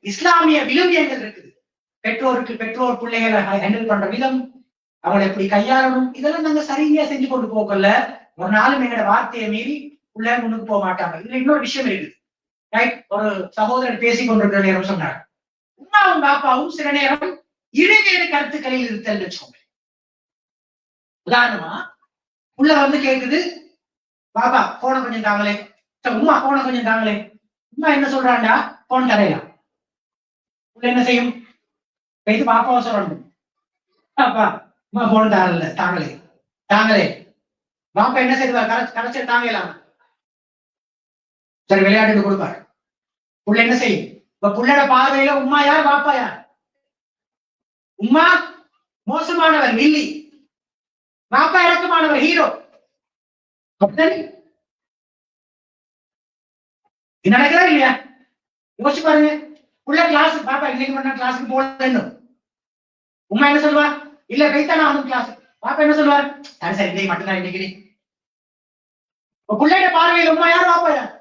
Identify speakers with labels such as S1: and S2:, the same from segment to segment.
S1: இஸ்லாமிய விழுமியங்கள் இருக்குது. பெற்றோர் பிள்ளைகளை ஹேண்டில் பண்ற விதம், அவங்களை எப்படி கையாளணும், இதெல்லாம் நாங்க சரியா செஞ்சு கொண்டு போகல. ஒரு நாளும் எங்களோட வார்த்தையை மீறி உள்ள முன்னுக்கு போக மாட்டாங்க. இதுல இன்னொரு விஷயம் இருக்குது. ரைட், ஒரு சகோதரர் பேசிக் கொண்டிருக்கிற நேரம் சொன்னார், உமாவும் பாப்பாவும் சில நேரம் இடைவேறு கருத்துக்களில் இருத்தல் வச்சுக்கோங்க. உதாரணமா உள்ள வந்து கேக்குது, பாபா போன கொஞ்சம் தாங்களே, உமா போன கொஞ்சம் தாங்களே. உமா என்ன சொல்றாண்டா, போன் தரையலாம். உள்ள என்ன செய்யும், பேசி பாப்பாவை சொல்லணும், பாப்பா உமா போன் தாங்கல தாங்களே தாங்களே. பாப்பா என்ன செய்வார், கரைச்சல் தாங்கலாம், சரி விளையாட்டு கொடுப்பார். புள்ள என்ன செய்யும், இப்ப புள்ளோட பார்வையில உமா யார் பாப்பா யார்? உமா மோசமானவர் மில்லி, பாப்பா இறக்கமானவர் ஹீரோ. நடக்கிறா இல்லையா? யோசிச்சு பாருங்க. உள்ள கிளாஸ், பாப்பா இன்னைக்கு மட்டும் கிளாஸுக்கு போகணும். உமா என்ன சொல்லுவா, இல்ல வைத்தானா அவனும் கிளாஸ். பாப்பா என்ன சொல்லுவார், சரி சரி இன்னைக்கு மட்டும்தான் இன்னைக்கு. பிள்ளைய பார்வையில் உமா யார் பாப்பா யார்?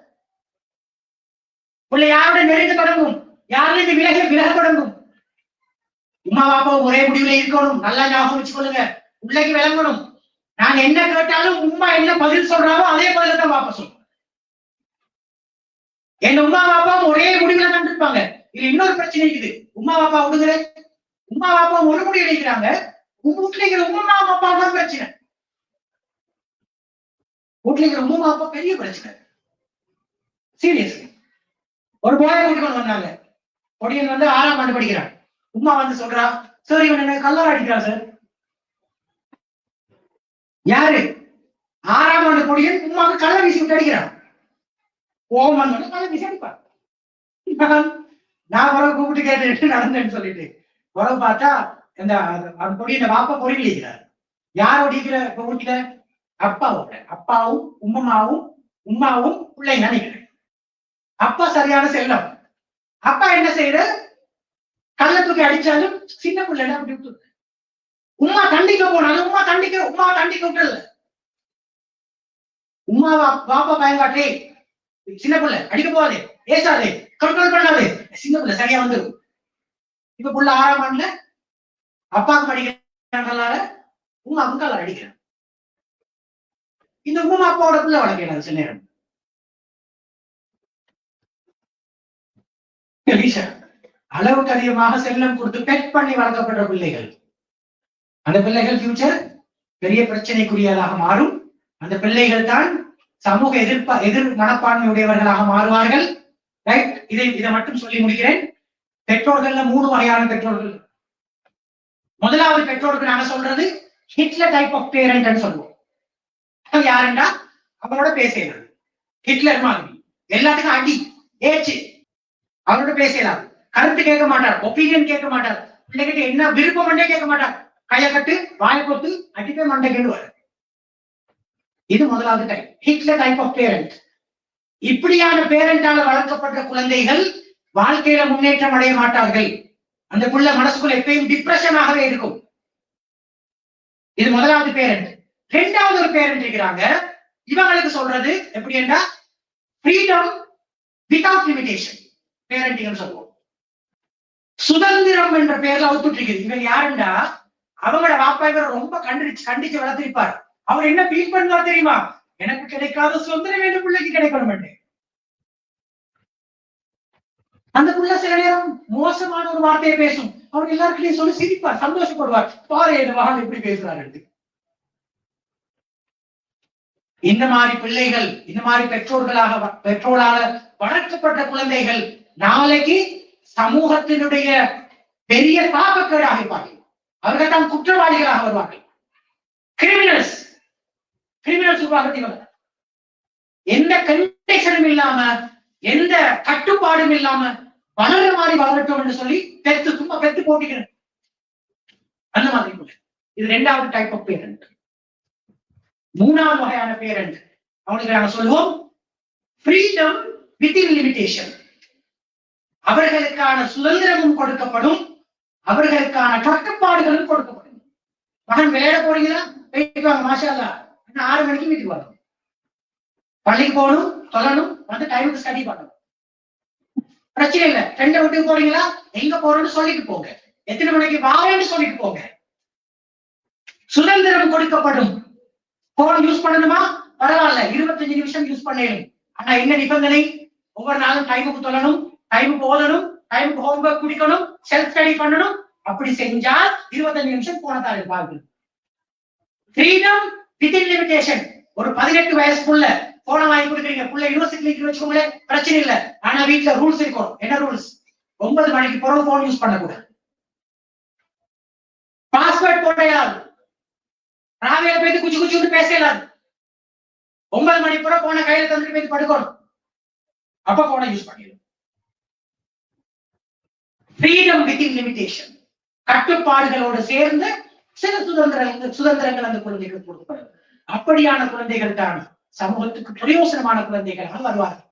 S1: பிள்ளை யாரோட நெருங்க தொடங்கும், யாரிலிருந்து விலக தொடங்கும். உமா பாப்பாவும் ஒரே முடிவுல இருக்கணும். நல்லா ஞாபகம் வச்சுக்கொள்ளுங்க. பிள்ளைக்கு விளங்கணும், நான் என்ன கேட்டாலும் உமா என்ன பதில் சொல்றாவோ அதே பதில தான் பாப்பா சொல்லுவோம். என் உமா பாப்பாவும் ஒரே முடிவுல கண்டிருப்பாங்க. இது இன்னொரு பிரச்சனை இருக்குது. உமா பாப்பா விடுகிற, உமா பாப்பா ஒரு முடிவு இருக்கிறாங்க, வீட்டுல இருக்கிற உமா பாப்பா தான் பிரச்சனை. வீட்டுல இருக்கிற உமா பாப்பா பெரிய பிரச்சனை. சீரியஸ். ஒரு போய கூட்டிக்கொண்டு வந்தாங்க. பொடியன் வந்து 6ஆம் ஆண்டு படிக்கிறான். உமா வந்து சொல்றா, சார் இவன் என்ன கல்லர் அடிக்கிறா சார். யாரு? 6ஆம் ஆண்டு பொடியன் உமாவுக்கு கல்ல வீசி விட்டு அடிக்கிறான். கோபம் வந்து கல்ல வீசி அடிப்பான். நான் உறவு கூப்பிட்டு கேட்டு நடந்தேன்னு சொல்லிட்டு உறவு பார்த்தா இந்த பொடியின் வாப்பா பொறியில் இருக்கிறார். யார் ஒடிக்கிற வீட்டுல? அப்பாவோட. அப்பாவும் உம்மாவும் பிள்ளை நினைக்கிறேன். அப்பா சரியான செல்லம். அப்பா என்ன செய்யற, கள்ளத்துக்கு அடிச்சாலும் சின்ன பிள்ளை அப்படி விட்டு, உமா தண்டிக்க போனாலும் உமா தண்டிக்க விட்டுறல. உமாவா பாப்பா பயன்காட்டே, சின்ன பிள்ளை அடிக்க போகாதே, ஏசாதே, கண்ட்ரோல் பண்ணாதே, சின்ன பிள்ளை சரியா வந்துடும். இப்ப புள்ள 6ஆம் ஆண்டுல அப்பாவுக்கு அடிக்கிறாங்களால உமாவுக்கு கலர் அடிக்கிறான். இந்த உமா அப்பாவோட பிள்ளை வளர்க்கிறாங்க சில நேரம். அளவுக்கு அதிகமாக செல்லம் கொடுத்து பெட் பண்ணி வளர்க்கப்படுற பிள்ளைகள், அந்த பிள்ளைகள் ஃபியூச்சர் பெரிய பிரச்சனைக்குரியதாக மாறும். அந்த பிள்ளைகள் தான் சமூக எதிர் மனப்பான்மையுடையவர்களாக மாறுவார்கள். ரைட், இதை மட்டும் சொல்லி முடிக்கிறேன். பெற்றோர்கள்ல 3 வகையான பெற்றோர்கள். முதலாவது பெற்றோருக்கு நாங்க சொல்றது ஹிட்லர் டைப் ஆஃப் பேரண்ட் சொல்லுவோம். யாருண்டா அவரோட பேசலாம், ஹிட்லர் மாதிரி எல்லாத்துக்கும் அடி ஏச்சு, அவரோட பேசலாம், கருத்து கேட்க மாட்டார், ஒப்பீனியன் கேட்க மாட்டார், பிள்ளைகிட்ட என்ன விருப்பம் மண்டே கேட்க மாட்டார், கையை கட்டு வாயை கொத்து அடிப்பே மண்டை கேடுவார். இது முதலாவது type, Hitler type of parent. இப்படியான பேரண்டால வளர்க்கப்பட்ட குழந்தைகள் வாழ்க்கையில முன்னேற்றம் அடைய மாட்டார்கள். அந்த புள்ள மனசுக்குள்ள எப்பயும் டிப்ரெஷனாகவே இருக்கும். இது முதலாவது பேரண்ட். 2வது ஒரு பேரண்ட் இருக்கிறாங்க. இவங்களுக்கு சொல்றது எப்படி என்றா ஃப்ரீடம் வித்அவுட் லிமிடேஷன் பேரண்டிங் சொல்லுவோம். சுதந்திரம் என்ற பெயர்ல அவுத்துட்டு இருக்குது. இவங்க யாருண்டா, அவங்களோட வாப்பா இவரை ரொம்ப கண்டிச்சு வளர்த்திருப்பார். அவர் என்ன ஃபீல் பண்ணுவார் தெரியுமா, எனக்கு கிடைக்காத சுதந்திரம் வேண்டிய பிள்ளைக்கு கிடைக்கணும். அந்த புள்ள சில நேரம் மோசமான ஒரு வார்த்தையை பேசும். அவர் எல்லாருக்கிட்டையும் சொல்லி சிரிப்பார், சந்தோஷப்படுவார், பாரு என் மகன் எப்படி பேசுறாரு. இந்த மாதிரி பிள்ளைகள், இந்த மாதிரி பெற்றோரால வளர்க்கப்பட்ட குழந்தைகள் நாளைக்கு சமூகத்தினுடைய பெரிய தாக்கக்கேடாக இருப்பார்கள். அவர்கள் தான் குற்றவாளிகளாக வருவார்கள். கிரிமினல்ஸ் உருவாக்கத்தில் எந்த கண்டிஷனும் இல்லாம, எந்த கட்டுப்பாடும் இல்லாம வளர்ற மாதிரி வளரட்டும் என்று சொல்லி சும்மா பெத்து போட்டிக்கிறேன். அந்த மாதிரி இது 2வது டைப் ஆஃப் பேரண்ட். 3வது வகையான பேரண்ட், அவனுக்கு நாங்க சொல்லுவோம் ஃப்ரீடம் வித்தின் லிமிடேஷன். அவர்களுக்கான சுதந்திரமும் கொடுக்கப்படும், அவர்களுக்கான கட்டுப்பாடுகளும் கொடுக்கப்படும். மகன் விளையாட போறீங்களா, போயிட்டு வாங்க, மாஷா அல்லாஹ், 6 மணிக்கு வீட்டுக்கு வரணும், பள்ளிக்கு போகணும், சொல்லணும், வந்து டைமுக்கு ஸ்டடி பண்ணணும். பிரச்சனை இல்ல. ஃப்ரெண்ட வீட்டுக்கு போறீங்களா, எங்க போறோம்னு சொல்லிட்டு போங்க, எத்தனை மணிக்கு வாரேன்னு சொல்லிட்டு போங்க. சுதந்திரம் கொடுக்கப்படும். போன் யூஸ் பண்ணணுமா, பரவாயில்ல, 25 நிமிஷம் யூஸ் பண்ணணும். ஆனா என்ன நிபந்தனை, ஒவ்வொரு நாளும் டைமுக்கு சொல்லணும், டைமுக்கு ஓதணும், டைமுக்கு ஹோம்ஒர்க் குடிக்கணும், செல்ஃப் ஸ்டடி பண்ணணும். அப்படி செஞ்சா 25 நிமிஷம் போனதாரு பாருங்க. Freedom within limitation. ஒரு 18 வயசுக்குள்ள போன வாங்கி கொடுக்குறீங்க, புள்ள யூனிவர்சிட்டிக்கு வச்சுக்கோங்களேன், பிரச்சனை இல்லை. ஆனா வீட்டுல ரூல்ஸ் இருக்கும். என்ன ரூல்ஸ்? 9 மணிக்கு பிறகு போன் யூஸ் பண்ணக்கூடாது. பாஸ்வேர்ட் போட இயலாது. ராவையில போய் குச்சி குச்சி பேச இயலாது. 9 மணி பிறகு போன கையில தந்துட்டு போய் படுக்கணும். அப்ப போன யூஸ் பண்ணிடும். Freedom within limitation. கட்டுப்பாடுகளோடு சேர்ந்து சில சுதந்திரங்கள் அந்த குழந்தைகள் கொடுக்கப்படும். அப்படியான குழந்தைகள் தான் சமூகத்துக்கு பிரயோசனமான குழந்தைகளாக வருவார்கள்.